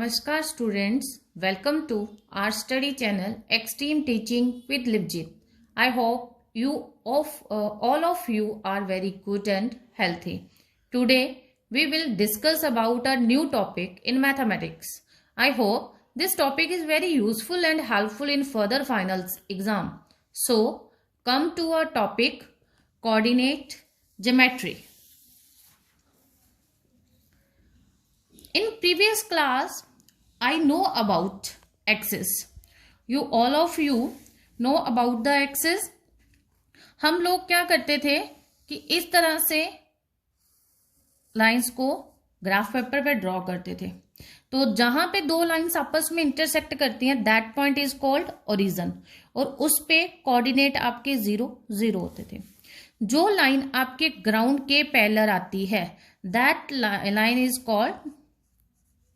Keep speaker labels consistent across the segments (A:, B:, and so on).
A: Namaskar students, welcome to our study channel Extreme Teaching with Livjit. I hope all of you are very good and healthy. Today we will discuss about a new topic in mathematics. I hope this topic is very useful and helpful in further finals exam. So come to our topic, coordinate geometry. In previous class, I know about axis. All of you know about the axis. हम लोग क्या करते थे कि इस तरह से lines को ग्राफ पेपर पे ड्रॉ करते थे. तो जहां पे दो लाइंस आपस में इंटरसेक्ट करती हैं, that point is called origin, और उस पे कोऑर्डिनेट आपके 0 0 होते थे. जो लाइन आपके ग्राउंड के पैरेलल आती है, that line is called,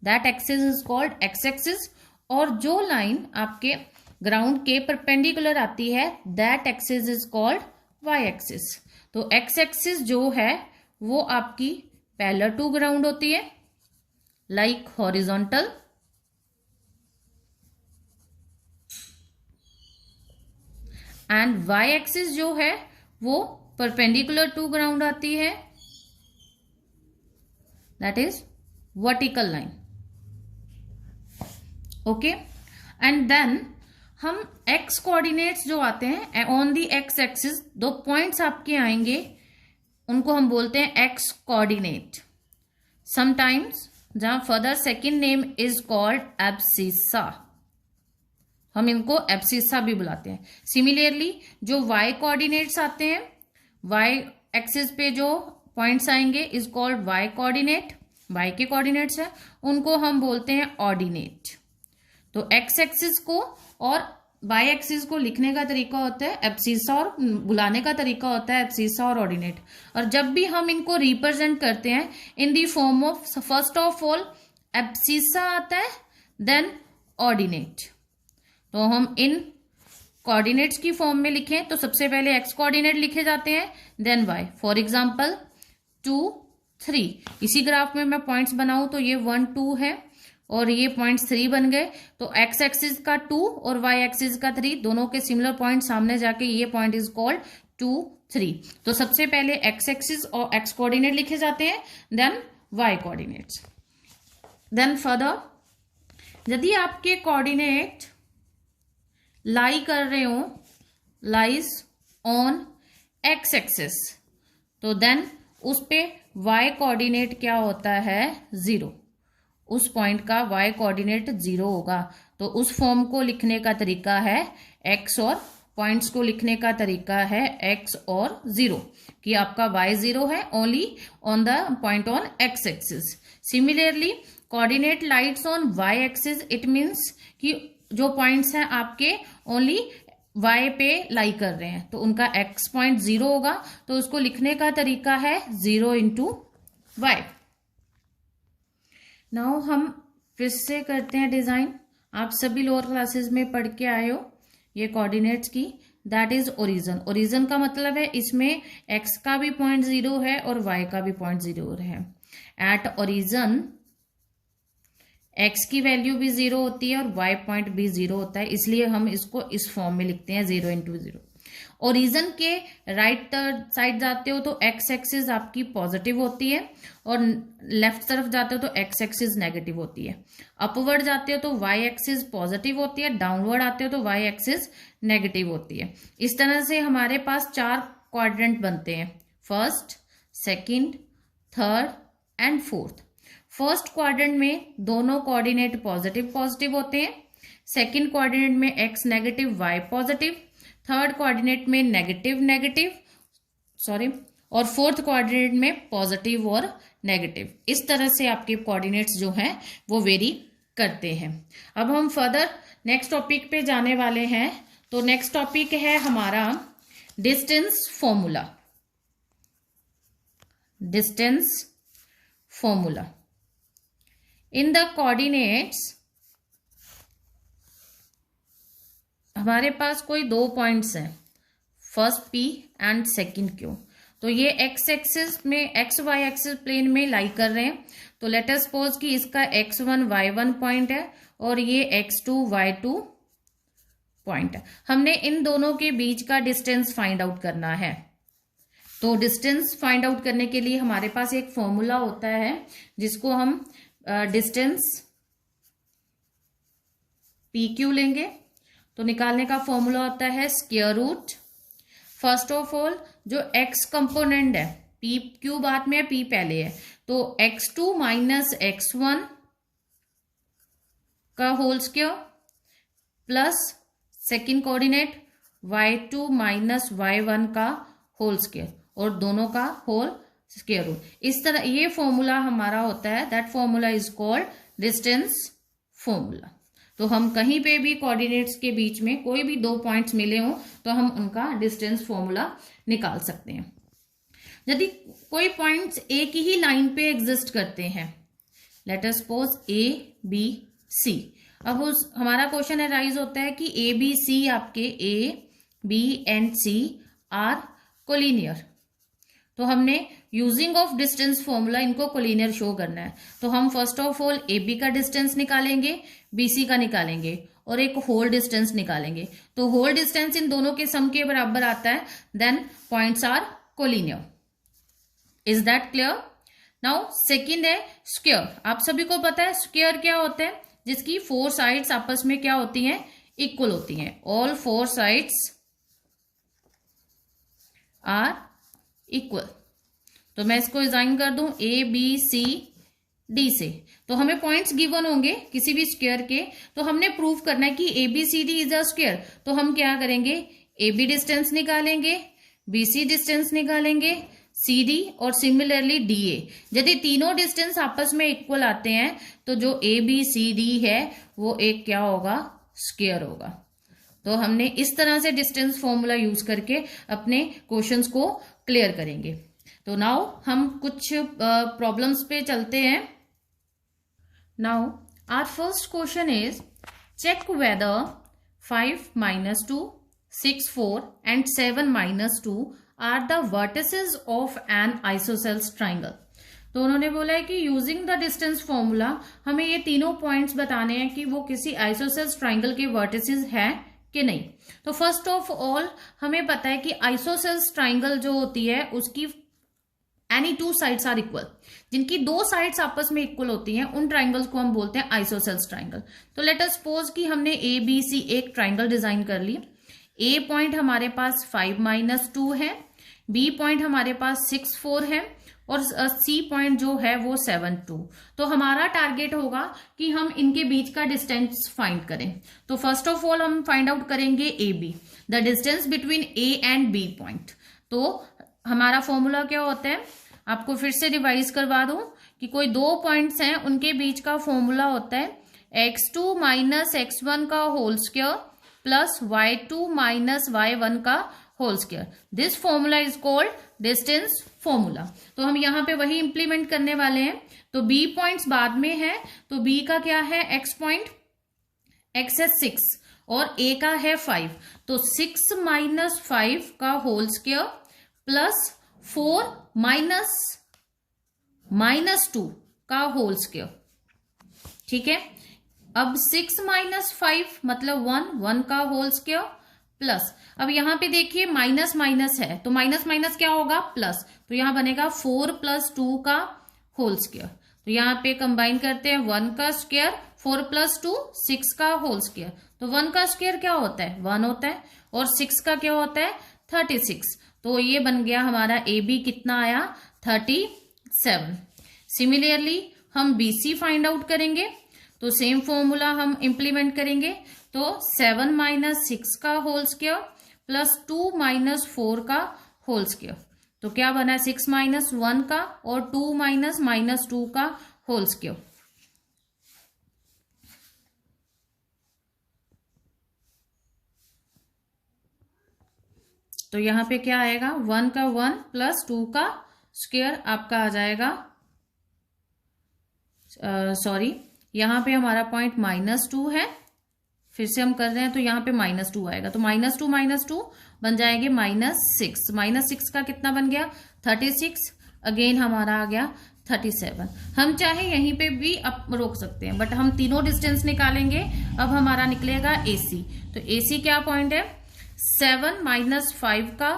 A: that axis is called X axis, और जो लाइन आपके ग्राउंड के परपेंडिकुलर आती है, that axis is called Y axis. तो एक्स एक्सिस जो है वो आपकी पैरेलल टू ग्राउंड होती है, like horizontal, and Y axis जो है वो परपेंडिकुलर टू ग्राउंड आती है, that is vertical line. Okay, and then हम एक्स कोऑर्डिनेट्स जो आते हैं ऑन दी एक्स एक्सिस, दो पॉइंट्स आपके आएंगे, उनको हम बोलते हैं एक्स कोऑर्डिनेट. समटाइम्स जहां further second name is called abscissa, हम इनको एब्सिसा भी बुलाते हैं. सिमिलरली जो वाई कोऑर्डिनेट्स आते हैं, वाई एक्सिस पे जो पॉइंट्स आएंगे is called Y coordinate, Y के कोऑर्डिनेट्स है, उनको हम बोलते हैं ऑर्डिनेट. तो एक्स एक्सिस को और वाई एक्सिस को लिखने का तरीका होता है एब्सिसा, और बुलाने का तरीका होता है एब्सिसा और ऑर्डिनेट. और जब भी हम इनको रिप्रेजेंट करते हैं in the form of, first of all abscissa आता है, देन ऑर्डिनेट. तो हम इन कोऑर्डिनेट्स की फॉर्म में लिखें तो सबसे पहले एक्स कोऑर्डिनेट लिखे जाते हैं, देन वाई. फॉर एग्जाम्पल 2 3, इसी ग्राफ में मैं पॉइंट्स बनाऊं तो ये 1 2 है और ये पॉइंट्स 3 बन गए. तो एक्स एक्सिस का 2 और वाई एक्सिस का 3, दोनों के सिमिलर पॉइंट सामने जाके ये पॉइंट इज कॉल्ड 2 3. तो सबसे पहले एक्स एक्सिस और एक्स कोऑर्डिनेट लिखे जाते हैं, then Y coordinates. Then further यदि आपके कोऑर्डिनेट लाई कर रहे हो, लाइज ऑन एक्स एक्सिस, तो देन उस पे वाई कोऑर्डिनेट क्या होता है, 0. उस पॉइंट का वाई कोऑर्डिनेट 0 होगा. तो उस फॉर्म को लिखने का तरीका है एक्स, और पॉइंट्स को लिखने का तरीका है एक्स और 0, कि आपका वाई 0 है only on the point on X axis. Similarly coordinate lies on Y axis, it means कि जो पॉइंट्स हैं आपके ओनली वाई पे लाई कर रहे हैं, तो उनका एक्स पॉइंट 0 होगा. तो उसको लिखने का तरीका है 0 इंटू वाई. नाउ हम फिर से करते हैं डिजाइन. आप सभी लोअर क्लासेस में पढ़ के आए हो ये कोऑर्डिनेट्स की, दैट इज ओरिजिन. ओरिजिन का मतलब है इसमें एक्स का भी पॉइंट 0 है और वाई का भी पॉइंट 0 है. एट ओरिजिन एक्स की वैल्यू भी 0 होती है और वाई पॉइंट भी 0 होता है, इसलिए हम इसको इस फॉर्म में लिखते हैं 0 इंटू 0. ओरिजिन के राइट साइड जाते हो तो एक्स एक्सिस आपकी पॉजिटिव होती है, और लेफ्ट तरफ जाते हो तो एक्स एक्सिस नेगेटिव होती है. अपवर्ड जाते हो तो वाई एक्सिस पॉजिटिव होती है, डाउनवर्ड आते हो तो वाई एक्सिस नेगेटिव होती है. इस तरह से हमारे पास 4 क्वाड्रेंट बनते हैं, first, second, third and fourth. First quadrant में दोनों कोऑर्डिनेट पॉजिटिव पॉजिटिव होते हैं, सेकंड क्वाड्रेंट में X negative Y positive, third coordinate में नेगेटिव नेगेटिव और फोर्थ कोऑर्डिनेट में पॉजिटिव और नेगेटिव. इस तरह से आपके कोऑर्डिनेट्स जो हैं वो वेरी करते हैं. अब हम फर्दर नेक्स्ट टॉपिक पे जाने वाले हैं. तो नेक्स्ट टॉपिक है हमारा distance formula. Distance formula in the coordinates, हमारे पास कोई 2 पॉइंट्स हैं, first P and second Q. तो ये एक्स एक्सिस में, एक्स वाई एक्सिस प्लेन में लाई कर रहे हैं। तो लेट अस सपोज कि इसका x1 y1 पॉइंट है और ये x2 y2 पॉइंट है। हमने इन दोनों के बीच का डिस्टेंस फाइंड आउट करना है। तो डिस्टेंस फाइंड आउट करने के लिए हमारे पास एक फॉर्मूला होता है जिसको हम डिस्टेंस PQ लेंगे। तो निकालने का फॉर्मूला होता है square root, first of all जो x कंपोनेंट है, P Q बाद में है, P पहले है, तो x2 माइनस x1 का whole square plus second coordinate y2 minus y1 का होल स्क्वायर और दोनों का होल स्क्वायर रूट। इस तरह ये फॉर्मूला हमारा होता है, that formula is called distance formula. तो हम कहीं पे भी कोऑर्डिनेट्स के बीच में कोई भी दो पॉइंट्स मिले हों तो हम उनका डिस्टेंस फॉर्मूला निकाल सकते हैं। यदि कोई पॉइंट्स एक ही लाइन पे एग्जिस्ट करते हैं, लेट अस सपोज ABC, अब उस हमारा क्वेश्चन अराइज होता है कि ABC आपके A, B and C are collinear. तो हमने यूजिंग ऑफ डिस्टेंस फॉर्मूला इनको कोलिनियर शो करना है। तो हम फर्स्ट ऑफ ऑल AB का डिस्टेंस निकालेंगे, BC का निकालेंगे और एक होल डिस्टेंस निकालेंगे। तो होल डिस्टेंस इन दोनों के सम के बराबर आता है, then points are collinear. Is that clear? Now second है स्क्वायर। आप सभी को पता है स्क्वायर क्या होता है, जिसकी फोर साइड्स आपस में क्या होती हैं, इक्वल होती हैं। All four sides are equal. तो मैं इसको डिजाइन कर दूं ABCD से, तो हमें पॉइंट्स गिवन होंगे किसी भी स्क्वायर के। तो हमने प्रूव करना है कि ABCD इज अ स्क्वायर। तो हम क्या करेंगे, AB डिस्टेंस निकालेंगे, BC डिस्टेंस निकालेंगे, CD और सिमिलरली DA। यदि तीनों डिस्टेंस आपस में इक्वल आते हैं तो जो ABCD है वो एक क्या होगा, स्क्वायर होगा। तो हमने इस तरह से डिस्टेंस फॉर्मूला यूज करके अपने क्वेश्चंस को क्लियर करेंगे। तो नाउ हम कुछ प्रॉब्लम्स पे चलते हैं। Now our first question is check whether 5 minus 2, 6, 4 and 7 minus 2 are the vertices of an isosceles triangle। तो उन्होंने बोला है कि यूजिंग द डिस्टेंस फॉर्मूला हमें ये तीनों पॉइंट्स बताने हैं कि वो किसी आइसोसेल्स ट्राइंगल के वर्टिसेस हैं कि नहीं। तो फर्स्ट ऑफ ऑल हमें पता है कि आइसोसेल्स ट्राइंगल जो होती है उसकी any two sides are equal. जिनकी दो साइड्स आपस में इक्वल होती हैं उन ट्राइंगल्स को हम बोलते हैं आइसोसेल्स ट्राइंगल। तो लेट अस सपोज कि हमने ABC एक ट्राइंगल डिजाइन कर ली। A पॉइंट हमारे पास 5 minus 2 है, B पॉइंट हमारे पास 6, 4 है और C पॉइंट जो है वो 7, 2। तो हमारा टारगेट होगा कि हम इनके बीच का डिस्टेंस फाइंड करें। तो फर्स्ट ऑफ ऑल हम फाइंड आउट करेंगे AB, the distance between A and B point. तो हमारा फॉर्मूला क्या होता है, आपको फिर से रिवाइज करवा दूं कि कोई दो पॉइंट्स हैं उनके बीच का फॉर्मूला होता है x2 माइनस x1 का whole square plus y2 minus y1 का whole square. This formula is called distance formula. तो हम यहाँ पे वही इंप्लीमेंट करने वाले हैं। तो B पॉइंट्स बाद में है, तो B का क्या है, x पॉइंट, x है 6 और A का है 5। तो 6 माइनस 5 का होल स्क्वायर प्लस 4 माइनस 2 का होल स्क्वायर। ठीक है, अब 6 माइनस 5 मतलब 1 का होल स्क्वायर प्लस, अब यहां पे देखिए माइनस माइनस है तो माइनस माइनस क्या होगा, प्लस। तो यहां बनेगा 4 प्लस 2 का होल स्क्वायर। तो यहां पे कंबाइन करते हैं 1 का स्क्वायर, 4 प्लस 2 6 का होल स्क्वायर। तो 1 का स्क्वायर क्या होता है, 1 होता है और 6 का क्या होता है, 36। तो ये बन गया हमारा AB कितना आया, 37। सिमिलरली हम BC फाइंड आउट करेंगे। तो सेम फॉर्मूला हम इंप्लीमेंट करेंगे। तो 7 माइनस 6 का होल स्क्वायर प्लस 2 माइनस 4 का होल स्क्वायर। तो क्या बना है, 6 माइनस 1 का और 2 माइनस माइनस 2 का होल स्क्वायर। तो यहां पे क्या आएगा, 1 का 1 प्लस 2 का स्क्वायर आपका आ जाएगा, सॉरी यहां पे हमारा पॉइंट -2 है, फिर से हम कर रहे हैं तो यहाँ पे -2 आएगा, तो -2 बन जाएंगे -6। -6 का कितना बन गया 36, अगेन हमारा आ गया 37। हम चाहे यहीं पे भी अब रोक सकते हैं, बट हम तीनों डिस्टेंस निकालेंगे। अब हमारा निकलेगा AC, तो AC क्या पॉइंट है 7 -5 का,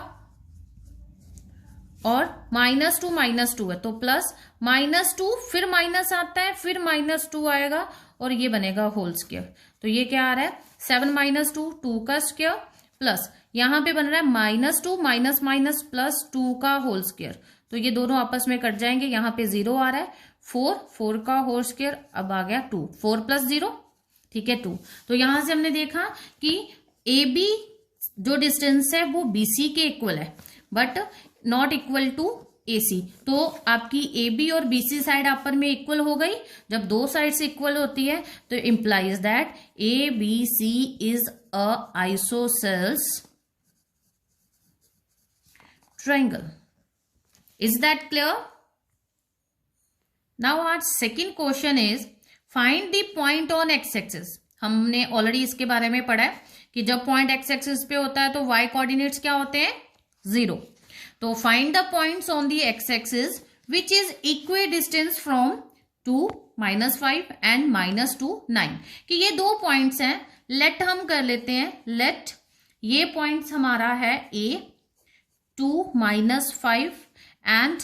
A: और -2 है तो प्लस, -2 फिर माइनस आता है, फिर -2 आएगा और ये बनेगा होल स्क्वायर। तो ये क्या आ रहा है 7 - 2 2 का स्क्वायर, प्लस यहां पे बन रहा है -2 माइनस प्लस 2 का होल स्क्वायर। तो ये दोनों आपस में कट जाएंगे, यहाँ पे 0 आ रहा है, 4 का होल स्क्वायर, अब आ गया 2, 4 + 0 ठीक है 2। तो यहां से हमने देखा कि AB जो डिस्टेंस है वो BC के इक्वल है, but not equal to AC। तो आपकी AB और BC साइड आपस में इक्वल हो गई। जब दो साइड से इक्वल होती है तो implies that ABC is a isosceles triangle. Is that clear? Now our second question is find the point on x-axis। हमने ऑलरेडी इसके बारे में पढ़ा है कि जब पॉइंट x-axis पे होता है तो y कोऑर्डिनेट्स क्या होते हैं 0। तो find the points on the x-axis which is equidistant from 2 -5 and -2 9। कि ये दो पॉइंट्स हैं, लेट हम कर लेते हैं, लेट ये पॉइंट्स हमारा है A 2 -5 एंड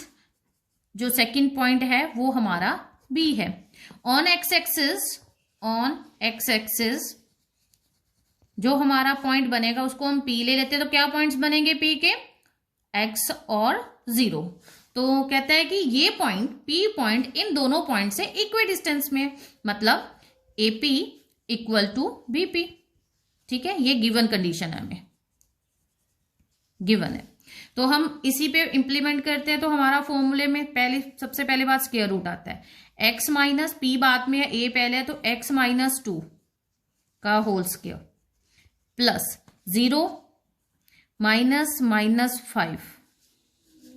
A: जो सेकंड पॉइंट है वो हमारा B है। ऑन एक्स एक्सिस जो हमारा पॉइंट बनेगा उसको हम P ले लेते हैं। तो क्या पॉइंट्स बनेंगे P के X और 0। तो कहता है कि ये पॉइंट P पॉइंट इन दोनों पॉइंट से इक्वी डिस्टेंस में, मतलब AP = BP। ठीक है, ये गिवन कंडीशन है, हमें गिवन है। तो हम इसी पे इंप्लीमेंट करते हैं। तो हमारा फॉर्मूले में सबसे पहले बात स्क्वायर रूट आता है, x - P बाद में है, A पहले है, तो x - 2 का होल स्क्वायर प्लस 0 -5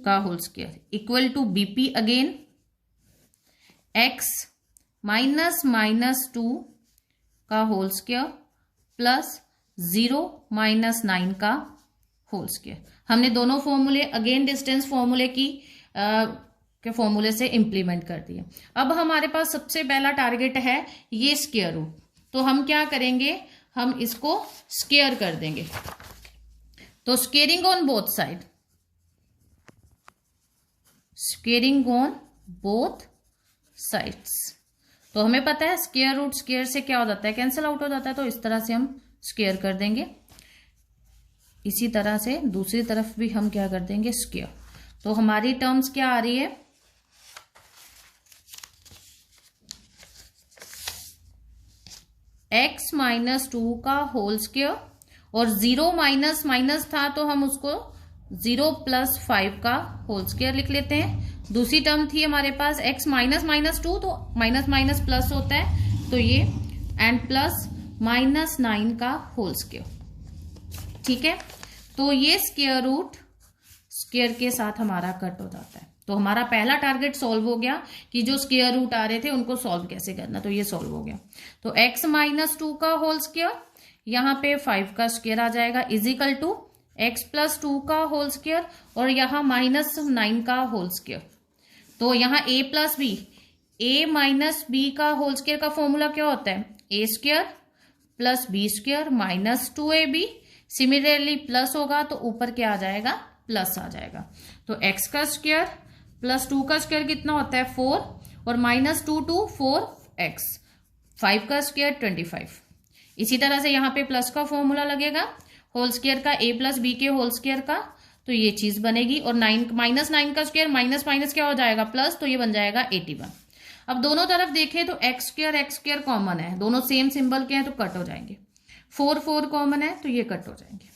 A: का whole square equal to BP again, x - 2 का होल स्क्वायर प्लस 0 - 9 का होल स्क्वायर। हमने दोनों फॉर्मूले अगेन डिस्टेंस फॉर्मूले के फॉर्मूले से इंप्लीमेंट कर दिए। अब हमारे पास सबसे पहला टारगेट है ये स्क्वायर रूट। तो हम क्या करेंगे, हम इसको स्क्वायर कर देंगे। तो squaring on both side, squaring on both sides. तो हमें पता है स्क्वायर रूट स्क्वायर से क्या हो जाता है, कैंसिल आउट हो जाता है। तो इस तरह से हम स्क्वायर कर देंगे। इसी तरह से दूसरी तरफ भी हम क्या कर देंगे स्क्वायर। तो हमारी टर्म्स क्या आ रही है, x - 2 का होल स्क्वायर, और 0 माइनस था तो हम उसको 0 + 5 का होल स्क्वायर लिख लेते हैं। दूसरी टर्म थी हमारे पास x -2, तो माइनस प्लस होता है, तो ये एंड प्लस -9 का होल स्क्वायर। ठीक है, तो ये स्क्वायर रूट स्क्वायर के साथ हमारा कट हो जाता है। तो हमारा पहला टारगेट सॉल्व हो गया कि जो स्क्वायर रूट आ रहे थे उनको सॉल्व कैसे करना, तो ये सॉल्व हो गया। तो x - 2 का होल स्क्वायर, यहाँ पे 5 का स्क्वायर आ जाएगा, इजिकल टू x + 2 का होल स्क्वायर, और यहाँ -9 का होल स्क्वायर। तो यहाँ a + b, a - b का होल स्क्वायर का फॉर्मूला क्या होता है, a² + b² - 2ab। Similarly plus होगा तो ऊपर क्या आ जाएगा, प्लस आ जाएगा। तो x का स्क्वायर + 2 का स्क्वायर कितना होता है 4, और -2 to 4x, 5 का स्क्वायर 25। इसी तरह से यहाँ पे प्लस का फॉर्मूला लगेगा होल स्क्वायर का, a + b के होल स्क्वायर का, तो ये चीज बनेगी। और -9 का स्क्वायर माइनस क्या हो जाएगा प्लस, तो ये बन जाएगा 81। अब दोनों तरफ देखें तो x² कॉमन है, दोनों सेम सिंबल के हैं तो कट हो जाएंगे। 4 कॉमन है तो ये कट हो जाएंगे।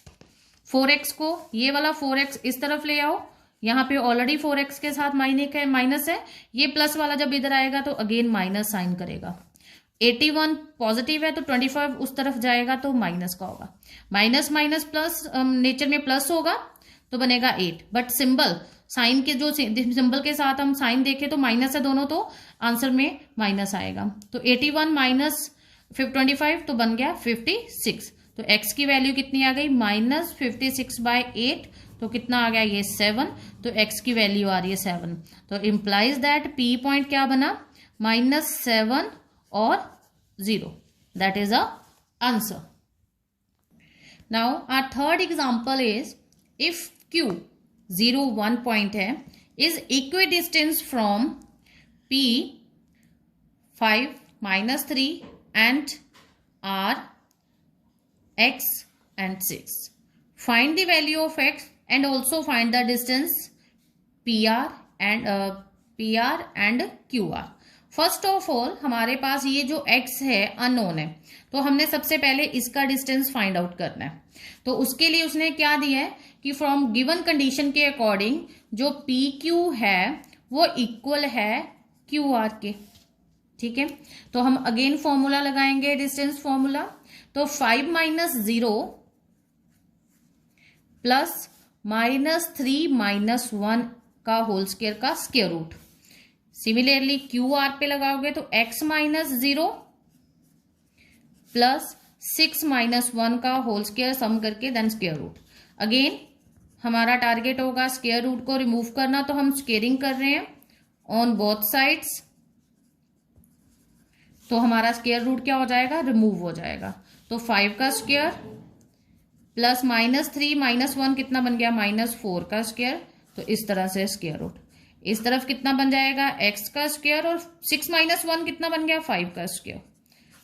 A: 4x को ये वाला 4x इस तरफ ले आओ, यहाँ पे ऑलरेडी 4x के साथ माइनस है, ये प्लस वाला जब इधर आएगा तो अगेन माइनस साइन करेगा। 81 पॉजिटिव है तो 25 उस तरफ जाएगा तो माइनस का होगा। माइनस प्लस नेचर में प्लस होगा तो बनेगा 8, बट सिंबल साइन के जो सिंबल के साथ हम साइन देखें तो माइनस है दोनों, तो आंसर में माइनस आएगा। तो 81 - 25 तो बन गया 56। तो x की वैल्यू कितनी आ गई -56/8, तो कितना आ गया ये 7, तो x की वैल्यू आ रही है 7। तो इम्प्लाइज दैट P पॉइंट क्या बना -7 और 0, that is a answer. Now our third example is if Q 0 1 point है is equidistance from P 5 -3 and R x and 6. Find the value of x and also find the distance PR and QR. First of all हमारे पास ये जो x है unknown है, तो हमने सबसे पहले इसका डिस्टेंस फाइंड आउट करना है। तो उसके लिए उसने क्या दिया है कि फ्रॉम गिवन कंडीशन के अकॉर्डिंग जो PQ है वो इक्वल है QR के। ठीक है, तो हम अगेन फॉर्मूला लगाएंगे, डिस्टेंस फॉर्मूला। तो 5 - 0 प्लस -3 - 1 का होल स्क्वायर का स्क्वायर रूट। सिमिलरली QR पे लगाओगे तो x - 0 प्लस 6 - 1 का होल स्क्वायर सम करके देन स्क्वायर रूट। अगेन हमारा टारगेट होगा स्क्वायर रूट को रिमूव करना, तो हम स्क्वेयरिंग कर रहे हैं ऑन बोथ साइड्स। तो हमारा स्क्वायर रूट क्या हो जाएगा, रिमूव हो जाएगा। तो 5 का स्क्वायर प्लस -3 - 1 कितना बन गया -4 का स्क्वायर। तो इस तरह से स्क्वायर रूट, इस तरफ कितना बन जाएगा x का स्क्वायर, और 6 - 1 कितना बन गया 5 का स्क्वायर।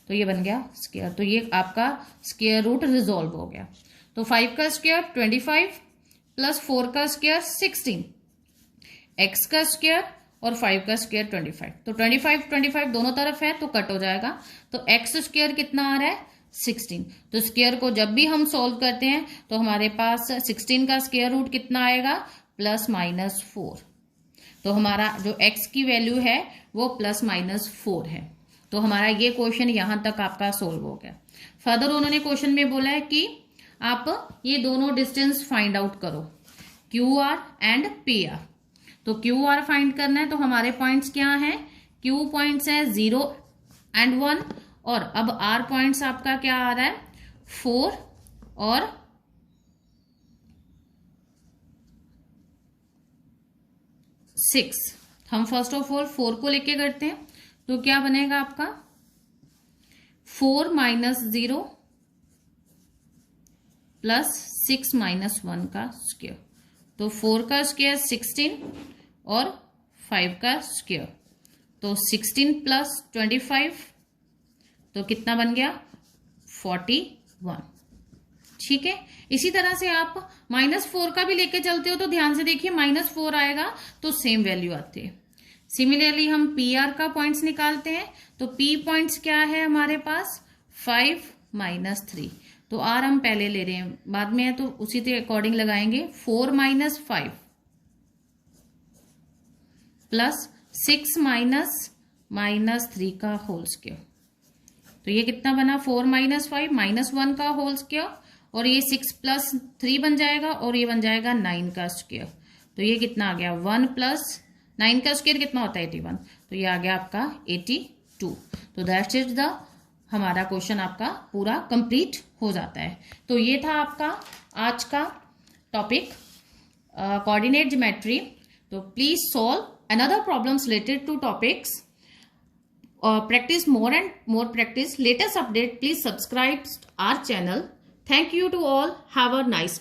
A: तो ये बन गया स्क्वायर। तो ये आपका स्क्वायर रूट रिजॉल्व हो गया। तो 5 का स्क्वायर 25 प्लस 4 का स्क्वायर 16, x का स्क्वायर और 5 का स्क्वायर 25। तो 25 दोनों तरफ है तो कट हो जाएगा। तो x स्क्वायर कितना आ रहा है 16। तो स्क्वायर को जब भी हम सॉल्व करते हैं तो हमारे पास 16 का स्क्वायर रूट कितना आएगा +-4। तो हमारा जो x की वैल्यू है वो +-4 है। तो हमारा ये क्वेश्चन यहां तक आपका सोल्व हो गया। फर्दर उन्होंने क्वेश्चन में बोला है कि आप ये दोनों डिस्टेंस फाइंड आउट करो, QR एंड PR। तो QR फाइंड करना है, तो हमारे पॉइंट्स क्या हैं, Q पॉइंट्स है 0 एंड 1, और अब R पॉइंट्स आपका क्या आ रहा है 4 और 6। हम फर्स्ट ऑफ ऑल 4 को लेके करते हैं, तो क्या बनेगा आपका 4 - 0 प्लस 6 - 1 का स्क्वायर। तो 4 का स्क्वायर 16 और 5 का स्क्वायर, तो 16 प्लस 25, तो कितना बन गया 41। ठीक है, इसी तरह से आप -4 का भी लेके चलते हो तो ध्यान से देखिए -4 आएगा तो सेम वैल्यू आती है। सिमिलरली हम PR का पॉइंट्स निकालते हैं, तो P पॉइंट्स क्या है हमारे पास 5 - 3। तो R हम पहले ले रहे हैं, बाद में है तो उसी के अकॉर्डिंग लगाएंगे। 4 - 5 प्लस 6 - -3 का होल स्क्वायर। तो ये कितना बना 4 - 5 -1 का होल स्क्वायर, और ये 6 + 3 बन जाएगा, और ये बन जाएगा 9 का स्क्वायर। तो ये कितना आ गया 1 + 9 का स्क्वायर कितना होता है 81। तो ये आ गया आपका 82। तो दैट्स इज द हमारा क्वेश्चन आपका पूरा कंप्लीट हो जाता है। तो ये था आपका आज का टॉपिक कोऑर्डिनेट ज्योमेट्री। तो please solve another problems related to topics, practice more and more practice. Latest update, please subscribe our channel. Thank you to all. Have a nice